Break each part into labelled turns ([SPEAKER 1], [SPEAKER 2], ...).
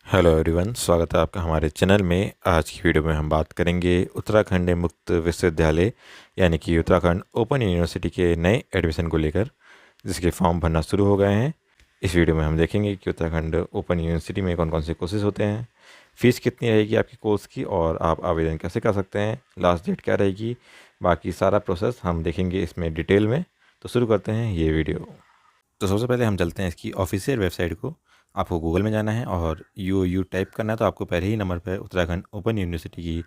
[SPEAKER 1] Hello everyone, स्वागत है आपका हमारे चैनल में। आज की वीडियो में हम बात करेंगे उत्तराखंड मुक्त विश्वविद्यालय यानी कि उत्तराखंड ओपन यूनिवर्सिटी के नए एडमिशन को लेकर, जिसके फॉर्म भरना शुरू हो गए हैं। इस वीडियो में हम देखेंगे कि उत्तराखंड ओपन यूनिवर्सिटी में कौन कौन से कोर्सेज होते हैं, फ़ीस कितनी रहेगी आपके कोर्स की, और आप आवेदन कैसे कर सकते हैं, लास्ट डेट क्या रहेगी, बाकी सारा प्रोसेस हम देखेंगे इसमें डिटेल में। तो शुरू करते हैं ये वीडियो। तो सबसे पहले हम चलते हैं इसकी ऑफिशियल वेबसाइट को। आपको गूगल में जाना है और यू टाइप करना है, तो आपको पहले ही नंबर पर उत्तराखंड ओपन यूनिवर्सिटी की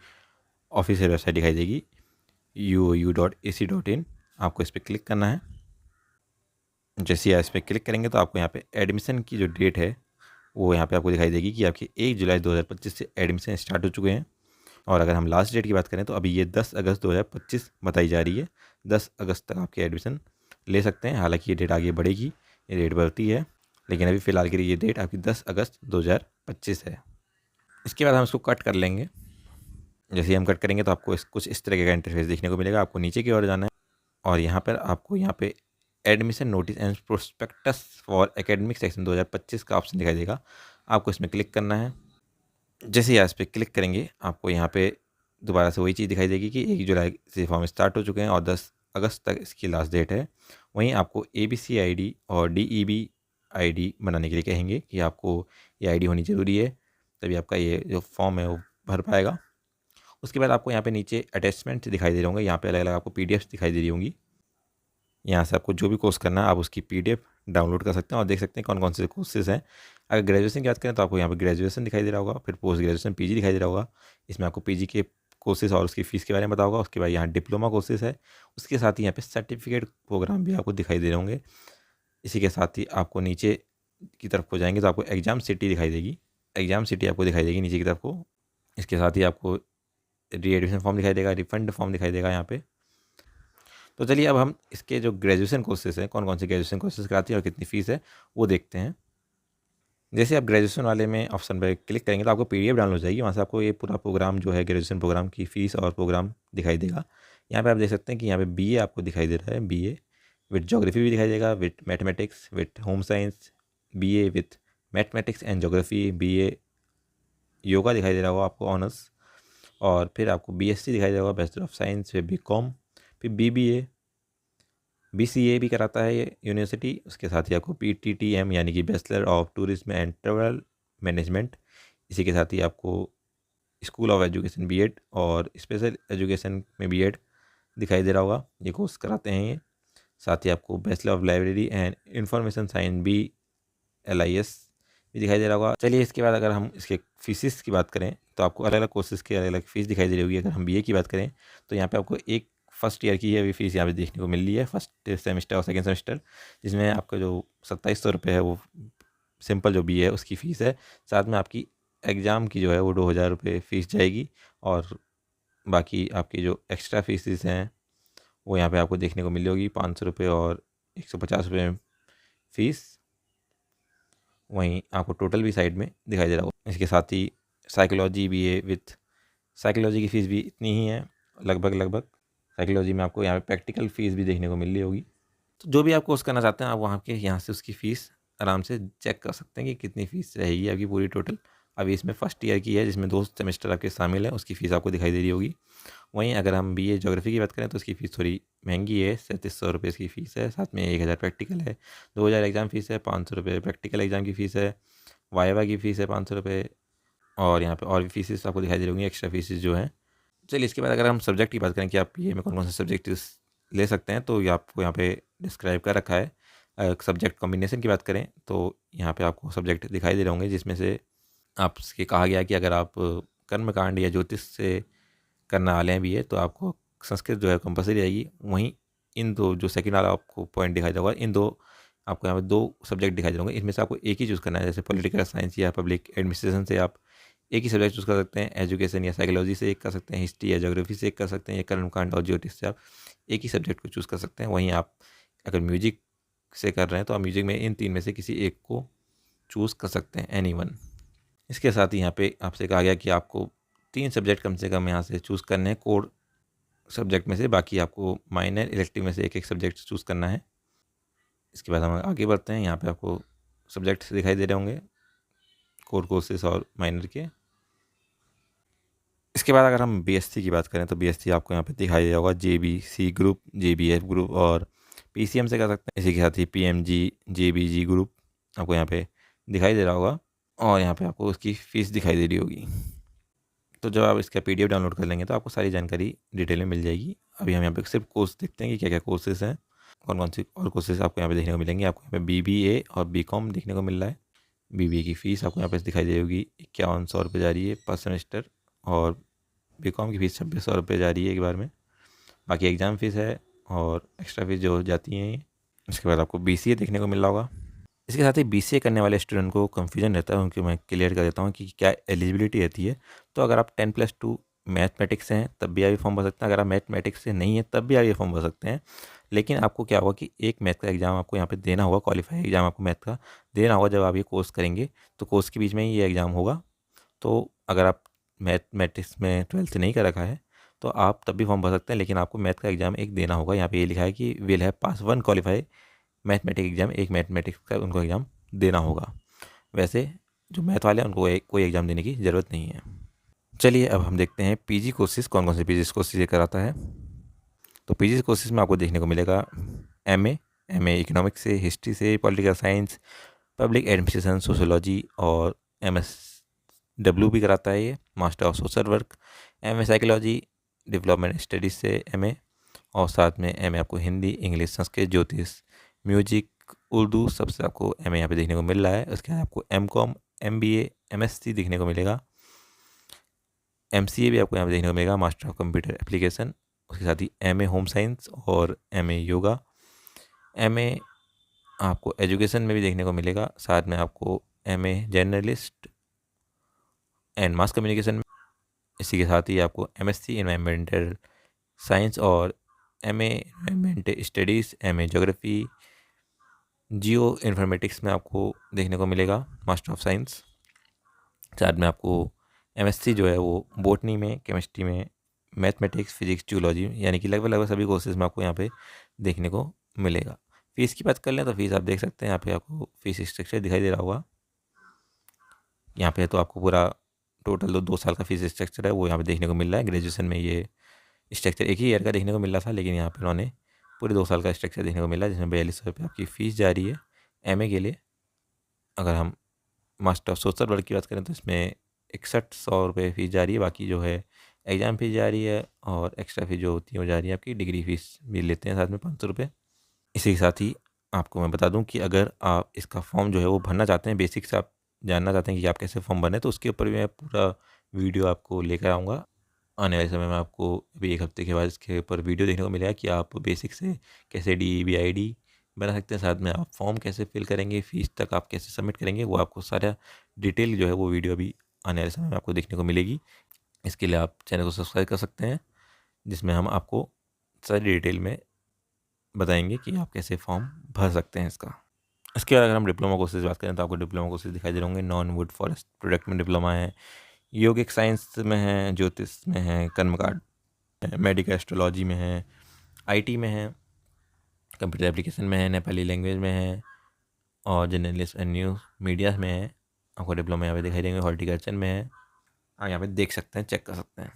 [SPEAKER 1] ऑफिशियल वेबसाइट दिखाई देगी uou.ac.in। आपको इस पर क्लिक करना है। जैसे ही आप इस पर क्लिक करेंगे तो आपको यहाँ पे एडमिशन की जो डेट है वो यहाँ पे आपको दिखाई देगी कि आपके 1 जुलाई 2025 से एडमिशन स्टार्ट हो चुके हैं। और अगर हम लास्ट डेट की बात करें तो अभी ये 10 अगस्त 2025 बताई जा रही है। 10 अगस्त तक आपके एडमिशन ले सकते हैं। हालांकि ये डेट आगे बढ़ेगी, ये डेट बढ़ती है, लेकिन अभी फ़िलहाल के लिए ये डेट आपकी 10 अगस्त 2025 है। इसके बाद हम इसको कट कर लेंगे। जैसे ही हम कट करेंगे तो आपको कुछ इस तरह का इंटरफेस देखने को मिलेगा। आपको नीचे की ओर जाना है और यहाँ पर आपको यहाँ पे admission notice and prospectus for academic section 2025 का ऑप्शन दिखाई देगा। आपको इसमें क्लिक करना है। जैसे ही आप इस पर क्लिक करेंगे आपको यहाँ पे दोबारा से वही चीज़ दिखाई देगी कि 1 जुलाई से फॉर्म स्टार्ट हो चुके हैं और 10 अगस्त तक इसकी लास्ट डेट है। वहीं आपको ABC ID और DEB ID बनाने के लिए कहेंगे कि आपको ये ID होनी ज़रूरी है, तभी आपका ये जो फॉर्म है वो भर पाएगा। उसके बाद आपको यहाँ पे नीचे अटैचमेंट दिखाई दे रहे होंगे। यहाँ पे अलग अलग आपको PDFs दिखाई दे रही होंगी। यहाँ से आपको जो भी कोर्स करना है आप उसकी PDF डाउनलोड कर सकते हैं और देख सकते हैं कौन कौन से कोर्सेज हैं। अगर ग्रेजुएशन की बात करें तो आपको यहाँ पे ग्रेजुएशन दिखाई दे रहा होगा, फिर पोस्ट ग्रेजुएशन PG दिखाई दे रहा होगा। इसमें आपको PG के कोर्सेज और उसकी फ़ीस के बारे में बताओगा। उसके बाद यहाँ डिप्लोमा कोर्सेज है, उसके साथ ही यहाँ पे सर्टिफिकेट प्रोग्राम भी आपको दिखाई दे रहे होंगे। इसी के साथ ही आपको नीचे की तरफ को जाएंगे तो आपको एग्ज़ाम सिटी दिखाई देगी। एग्ज़ाम सिटी आपको दिखाई देगी नीचे की तरफ को। इसके साथ ही आपको रीएडमिशन फॉर्म दिखाई देगा, रिफंड फॉर्म दिखाई देगा यहाँ पे। तो चलिए अब हम इसके जो ग्रेजुएशन कोर्सेज हैं, कौन कौन से ग्रेजुएशन कोर्सेज कराती हैं और कितनी फ़ीस है वो देखते हैं। जैसे आप ग्रेजुएशन वाले में ऑप्शन पर क्लिक करेंगे तो आपको PDF डाउनलोड हो जाएगी। वहाँ से आपको ये पूरा प्रोग्राम जो है ग्रेजुएशन प्रोग्राम की फ़ीस और प्रोग्राम दिखाई देगा। यहाँ पे आप देख सकते हैं कि यहाँ पे BA आपको दिखाई दे रहा है। BA विथ ज्योग्राफी भी दिखाई देगा, with mathematics, with home science, BA with mathematics and geography, BA yoga दिखाई दे रहा होगा आपको ऑनर्स, और फिर आपको BSc दिखाई दे रहा होगा, बैचलर ऑफ साइंस, फिर BCom, फिर BBA, BCA भी कराता है ये यूनिवर्सिटी। उसके साथ ही आपको PTTM यानी कि bachelor of tourism and travel management. इसी के साथ ही आपको स्कूल ऑफ एजुकेशन BEd और स्पेशल एजुकेशन में BEd दिखाई दे रहा होगा। ये कोर्स कराते हैं ये। साथ ही आपको bachelor of library and information science BLIS भी दिखाई दे रहा होगा। चलिए इसके बाद अगर हम इसके फीसिस की बात करें तो आपको अलग अलग कोर्सेज़ की अलग अलग फ़ीस दिखाई दे रही होगी। अगर हम BA की बात करें तो यहाँ पे आपको एक फर्स्ट ईयर की अभी फ़ीस यहाँ पे देखने को मिल रही है, फर्स्ट सेमेस्टर और सेकंड सेमेस्टर, जिसमें आपका जो 2700 रुपये है वो सिंपल जो BA है उसकी फ़ीस है। साथ में आपकी एग्ज़ाम की जो है वो 2000 रुपये फ़ीस जाएगी, और बाकी आपकी जो एक्स्ट्रा फीसिस हैं वो यहाँ पे आपको देखने को मिली होगी, 500 रुपये और 150 रुपये फ़ीस। वहीं आपको टोटल भी साइड में दिखाई दे रहा होगा। इसके साथ ही साइकोलॉजी BA विथ साइकोलॉजी की फ़ीस भी इतनी ही है, लगभग। साइकोलॉजी में आपको यहाँ पे प्रैक्टिकल फ़ीस भी देखने को मिल रही होगी। तो जो भी आप कोर्स करना चाहते हैं आप वहाँ के यहाँ से उसकी फ़ीस आराम से चेक कर सकते हैं कि कितनी फ़ीस रहेगी आपकी पूरी टोटल। अभी इसमें फर्स्ट ईयर की है जिसमें 2 सेमेस्टर आपके शामिल हैं, उसकी फ़ीस आपको दिखाई दे रही होगी। वहीं अगर हम BA ज्योग्राफी की बात करें तो उसकी फ़ीस थोड़ी महंगी है, 3700 रुपये इसकी फ़ीस है। साथ में 1000 प्रैक्टिकल है, 2000 एग्ज़ाम फ़ीस है, 500 रुपये प्रैक्टिकल एग्ज़ाम की फ़ीस है, वाइवा की फ़ीस है 500 रुपये, और यहाँ पे और भी फ़ीसेस आपको दिखाई दे रही होंगी, एक्स्ट्रा फ़ीसेस जो हैं। चलिए इसके बाद अगर हम सब्जेक्ट की बात करें कि आप BA में कौन कौन से सब्जेक्ट ले सकते हैं तो ये आपको यहाँ पे डिस्क्राइब कर रखा है। सब्जेक्ट कॉम्बिनेशन की बात करें तो यहाँ पे आपको सब्जेक्ट दिखाई दे रहे होंगे, जिसमें से आपसे कहा गया कि अगर आप कर्मकांड या ज्योतिष से करने वाले हैं BA तो आपको संस्कृत जो है कंपलसरी रहेगी। वहीं इन दो जो सेकंड वाला आपको पॉइंट दिखाई देगा, इन दो आपको यहाँ पे 2 सब्जेक्ट दिखाई दे होंगे, इसमें से आपको एक ही चूज़ करना है। जैसे पॉलिटिकल साइंस या पब्लिक एडमिनिस्ट्रेशन से आप एक ही सब्जेक्ट चूज़ कर सकते हैं, एजुकेशन या साइकोलॉजी से एक कर सकते हैं, हिस्ट्री या ज्योग्राफी से एक कर सकते हैं, या कर्मकांड और ज्योतिष से आप एक ही सब्जेक्ट को चूज़ कर सकते हैं। वहीं आप अगर म्यूजिक से कर रहे हैं तो आप म्यूजिक में इन 3 में से किसी एक को चूज़ कर सकते हैं, एनी वन। इसके साथ ही यहाँ पे आपसे कहा गया कि आपको 3 सब्जेक्ट कम से कम यहाँ से चूज़ करने हैं कोर सब्जेक्ट में से, बाकी आपको माइनर इलेक्टिव में से एक एक सब्जेक्ट चूज़ करना है। इसके बाद हम आगे बढ़ते हैं। यहाँ पे आपको सब्जेक्ट दिखाई दे रहे होंगे, कोर कोर्सेज और माइनर के। इसके बाद अगर हम बीएससी की बात करें तो बीएससी आपको यहाँ पे दिखाई दिया होगा जेबीसी ग्रुप, जेबीएफ ग्रुप और पीसीएम से कर सकते हैं। इसी के साथ ही पीएमजी, जेबीजी ग्रुप आपको यहाँ पे दिखाई दे रहा होगा और यहाँ पे आपको उसकी फ़ीस दिखाई दे रही होगी। तो जब आप इसका पीडीएफ डाउनलोड कर लेंगे तो आपको सारी जानकारी डिटेल में मिल जाएगी। अभी हम यहाँ पे सिर्फ कोर्स देखते हैं कि क्या क्या कोर्सेज़ हैं, कौन कौन सी और कोर्सेज़ आपको यहाँ पे देखने को मिलेंगे। आपको यहाँ पे बीबीए और बीकॉम देखने को मिल रहा है। बीबीए की फ़ीस आपको यहाँ पे दिखाई दे रही होगी, 5100 रुपये जा रही है पर सेमेस्टर, और बीकॉम की फ़ीस 2600 रुपये जा रही है एक बार में। बाकी एग्ज़ाम फ़ीस है और एक्स्ट्रा फीस जो जाती हैं। इसके बाद आपको बीसीए देखने को मिल रहा होगा। इसके साथ ही बीसीए करने वाले स्टूडेंट को कन्फ्यूजन रहता है, उनकी मैं क्लियर कर देता हूँ कि क्या एलिजिबिलिटी रहती है। तो अगर आप 10+2 मैथमेटिक्स से हैं तब भी आप ये फॉर्म भर सकते हैं, अगर आप मैथमेटिक्स से नहीं है तब भी आप ये फॉर्म भर सकते हैं। लेकिन आपको क्या होगा कि एक मैथ का एग्ज़ाम आपको यहाँ पे देना होगा, क्वालिफाई एग्ज़ाम आपको मैथ का देना होगा जब आप ये कोर्स करेंगे। तो कोर्स के बीच में ही ये एग्ज़ाम होगा। तो अगर आप मैथमेटिक्स में 12th नहीं कर रखा है तो आप तब भी फॉर्म भर सकते हैं, लेकिन आपको मैथ का एग्ज़ाम एक देना होगा। यहाँ पे ये लिखा है कि will have pass 1 qualify mathematics exam, एक मैथमेटिक्स का उनको एग्ज़ाम देना होगा। वैसे जो मैथ वाले हैं उनको कोई एग्ज़ाम देने की ज़रूरत नहीं है। चलिए अब हम देखते हैं पीजी कोर्सेज कौन कौन से पीजी कोर्सेज ये कराता है। तो पीजी कोर्सेज में आपको देखने को मिलेगा एमए इकोनॉमिक्स से, हिस्ट्री से, political science, public administration, sociology और एमएसडब्ल्यू भी कराता है ये, master of social work, MA psychology, development studies से एमए, और साथ में एमए आपको हिंदी, इंग्लिश, संस्कृत, ज्योतिष, म्यूजिक, उर्दू सबसे आपको एमए यहाँ पे देखने को मिल रहा है। उसके बाद आपको एमकॉम, एमबीए, एमएससी देखने को मिलेगा। एमसीए भी आपको यहाँ पे देखने को मिलेगा, मास्टर ऑफ कंप्यूटर एप्लीकेशन। उसके साथ ही एमए होम साइंस और एमए योगा। एमए आपको एजुकेशन में भी देखने को मिलेगा, साथ में आपको MA journalist and mass communication में। इसी के साथ ही आपको एमएससी एनवायरमेंटल साइंस और MA environmental studies, MA geography, geo informatics में आपको देखने को मिलेगा, मास्टर ऑफ साइंस। साथ में आपको एमएससी जो है वो बॉटनी में, केमिस्ट्री में, मैथमेटिक्स, फिजिक्स, जियोलॉजी, यानी कि लगभग सभी कोर्सेज में आपको यहाँ पे देखने को मिलेगा। फ़ीस की बात कर लें तो फ़ीस आप देख सकते हैं, यहाँ पे आपको फ़ीस स्ट्रक्चर दिखाई दे रहा होगा। यहाँ पे तो आपको पूरा टोटल 2 साल का फ़ीस स्ट्रक्चर है वो यहाँ पे देखने को मिल रहा है। ग्रेजुएशन में ये स्ट्रक्चर एक ही ईयर का देखने को मिल रहा था, लेकिन यहाँ पे उन्होंने पूरे 2 साल का स्ट्रक्चर देखने को मिला है, जिसमें 4200 रुपये आपकी फ़ीस जा रही है एमए के लिए। अगर हम मास्टर ऑफ सोशल वर्क की बात करें तो इसमें 6100 रुपये फ़ीस जा रही है। बाकी जो है एग्ज़ाम फ़ीस जा रही है और एक्स्ट्रा फ़ीस जो होती है वो जा रही है आपकी, डिग्री फ़ीस भी लेते हैं साथ में 500 रुपये। इसी के साथ ही आपको मैं बता दूं कि अगर आप इसका फॉर्म जो है वो भरना चाहते हैं, बेसिक से आप जानना चाहते हैं कि आप कैसे फॉर्म भरें, तो उसके ऊपर भी मैं पूरा वीडियो आपको लेकर आऊँगा। आने वाले समय में आपको अभी 1 हफ्ते के बाद इसके ऊपर वीडियो देखने को मिलेगा कि आप बेसिक से कैसे DEB बना सकते हैं, साथ में आप फॉर्म कैसे फिल करेंगे, फ़ीस तक आप कैसे सबमिट करेंगे, वो आपको सारा डिटेल जो है वो वीडियो अभी आने वाले समय में आपको देखने को मिलेगी। इसके लिए आप चैनल को सब्सक्राइब कर सकते हैं, जिसमें हम आपको सारी डिटेल में बताएंगे कि आप कैसे फॉर्म भर सकते हैं इसका। इसके बाद अगर हम डिप्लोमा कोर्सेज बात करें तो आपको डिप्लोमा कोर्सेज दिखाई दे होंगे। नॉन वुड फॉरेस्ट प्रोडक्ट में डिप्लोमा है, योगिक साइंस में है, ज्योतिष में है, कर्मकांड, मेडिकल एस्ट्रोलॉजी में है, आईटी में है, कंप्यूटर एप्लीकेशन में है, नेपाली लैंग्वेज में है, और जर्नलिस्ट एंड न्यूज़ मीडिया में है। आपको डिप्लोमा यहाँ पे दिखाई देंगे। हॉर्टिकल्चर में है, आप यहाँ पे देख सकते हैं, चेक कर सकते हैं।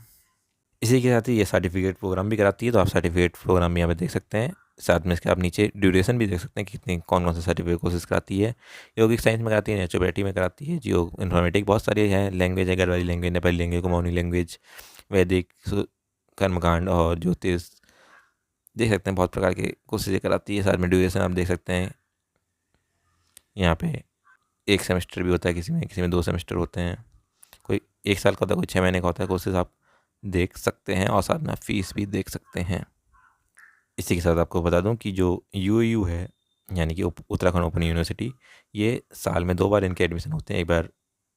[SPEAKER 1] इसी के साथ ही ये सर्टिफिकेट प्रोग्राम भी कराती है, तो आप सर्टिफिकेट प्रोग्राम भी यहाँ पे देख सकते हैं। साथ में इसके आप नीचे ड्यूरेशन भी देख सकते हैं कि कितनी कौन कौन से सर्टिफिकेट कोर्सेज कराती है। योगिक साइंस में कराती है, नेचुरोपैथी में कराती है, जियो इन्फॉर्मेटिक, बहुत सारी है, लैंग्वेज है, Garhwali language, Nepali language, Kumaoni language, वैदिक, कर्मकांड और ज्योतिष, देख सकते हैं बहुत प्रकार के कोर्सेज कराती है। साथ में ड्यूरेशन आप देख सकते हैं, यहाँ पे 1 सेमेस्टर भी होता है, किसी में 2 सेमेस्टर होते हैं, कोई 1 साल का होता है, कोई 6 महीने का होता है। कोर्सेज आप देख सकते हैं और साथ में आप फीस भी देख सकते हैं। इसी के साथ आपको बता दूं कि जो यूयू है, यानी कि उत्तराखंड ओपन यूनिवर्सिटी, ये साल में 2 बार इनके एडमिशन होते हैं। एक बार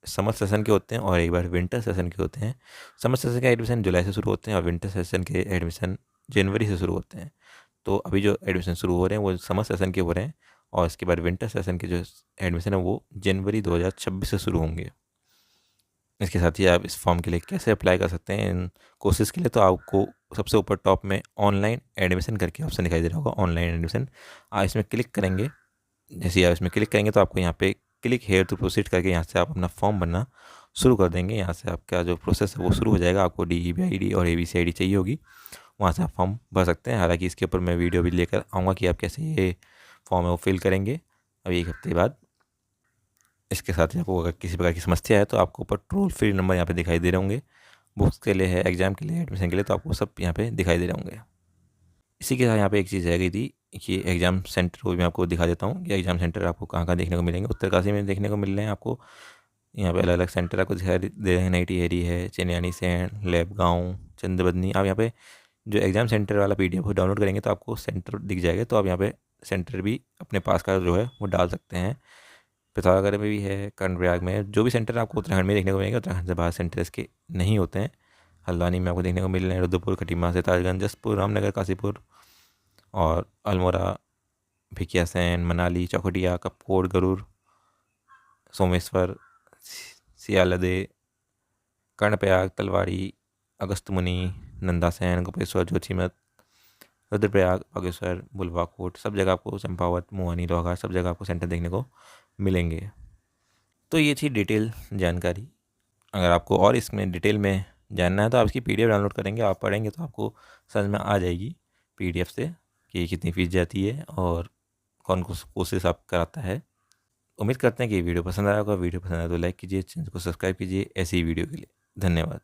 [SPEAKER 1] समर सेशन के होते हैं और एक बार विंटर सेशन के होते हैं। समर सेशन के एडमिशन जुलाई से शुरू होते हैं और विंटर सेशन के एडमिशन जनवरी से शुरू होते हैं। तो अभी जो एडमिशन शुरू हो रहे हैं वो समर सेशन के हो रहे हैं, और इसके बाद विंटर सेशन के जो एडमिशन है वो जनवरी 2026 से शुरू होंगे। इसके साथ ही आप इस फॉर्म के लिए कैसे अप्लाई कर सकते हैं इन कोर्सेज़ के लिए, तो आपको सबसे ऊपर टॉप में ऑनलाइन एडमिशन करके ऑप्शन दिखाई दे रहा होगा, ऑनलाइन एडमिशन। आप इसमें क्लिक करेंगे, जैसे ही आप इसमें क्लिक करेंगे तो आपको यहाँ पे क्लिक हेयर टू प्रोसीड करके यहाँ से आप अपना फॉर्म भरना शुरू कर देंगे। यहाँ से आपका जो प्रोसेस है वो शुरू हो जाएगा। आपको DEB और ABC ID चाहिए होगी, वहाँ से आप फॉर्म भर सकते हैं। हालांकि इसके ऊपर मैं वीडियो भी लेकर आऊँगा कि आप कैसे ये फॉर्म है वो फिल करेंगे अभी 1 हफ्ते बाद। इसके साथ ही आपको अगर किसी प्रकार की समस्या है तो आपको ऊपर टोल फ्री नंबर यहाँ पे दिखाई दे रहे होंगे। बुक्स के लिए है, एग्ज़ाम के लिए, एडमिशन के लिए, तो आपको सब यहाँ पे दिखाई दे रहे होंगे। इसी के साथ यहाँ पे एक चीज़ रह गई थी कि एग्ज़ाम सेंटर को भी मैं आपको दिखा देता हूँ कि एग्ज़ाम सेंटर आपको कहाँ कहाँ देखने को मिलेंगे। उत्तरकाशी में देखने को मिल रहे हैं आपको, यहाँ पे अलग अलग सेंटर आपको दिखाई दे रहे हैं। नईटिहरी है, चिन्यानी सैंड, लैब गाँव, चंद्रबदनी। आप यहाँ पे जो एग्ज़ाम सेंटर वाला PDF को डाउनलोड करेंगे तो आपको सेंटर दिख जाएगा। तो आप यहाँ पे सेंटर भी अपने पास का जो है वो डाल सकते हैं। पिथौरागढ़ में भी है, कर्णप्रयाग में, जो भी सेंटर आपको उत्तराखंड में देखने को मिलेंगे। उत्तराखंड से बाहर सेंटर इसके नहीं होते हैं। हल्द्वानी में आपको देखने को मिल रहे हैं, रुद्रपुर, खटीमा, सिताजगंज, जसपुर, रामनगर, काशीपुर और अल्मोड़ा, भिकियासैन, मनाली, चौखटिया, कपकोट, गरुड़, सोमेश्वर, सियालदे, कर्णप्रयाग, तलवाड़ी, अगस्त्यमुनि, नंदासैन, गोपेश्वर, जोशीमठ, रुद्रप्रयाग, बागेश्वर, बुलवाकोट, सब जगह आपको, चंपावत, मुआनी, लोहाघाट, सब जगह आपको सेंटर देखने को मिलेंगे। तो ये थी डिटेल जानकारी। अगर आपको और इसमें डिटेल में जानना है तो आप इसकी PDF डाउनलोड करेंगे, आप पढ़ेंगे तो आपको समझ में आ जाएगी PDF से कि कितनी फ़ीस जाती है और कौन कौन कोर्सेस आप कराता है। उम्मीद करते हैं कि वीडियो पसंद आया होगा। वीडियो पसंद आया तो लाइक कीजिए, चैनल को सब्सक्राइब कीजिए ऐसी ही वीडियो के लिए। धन्यवाद।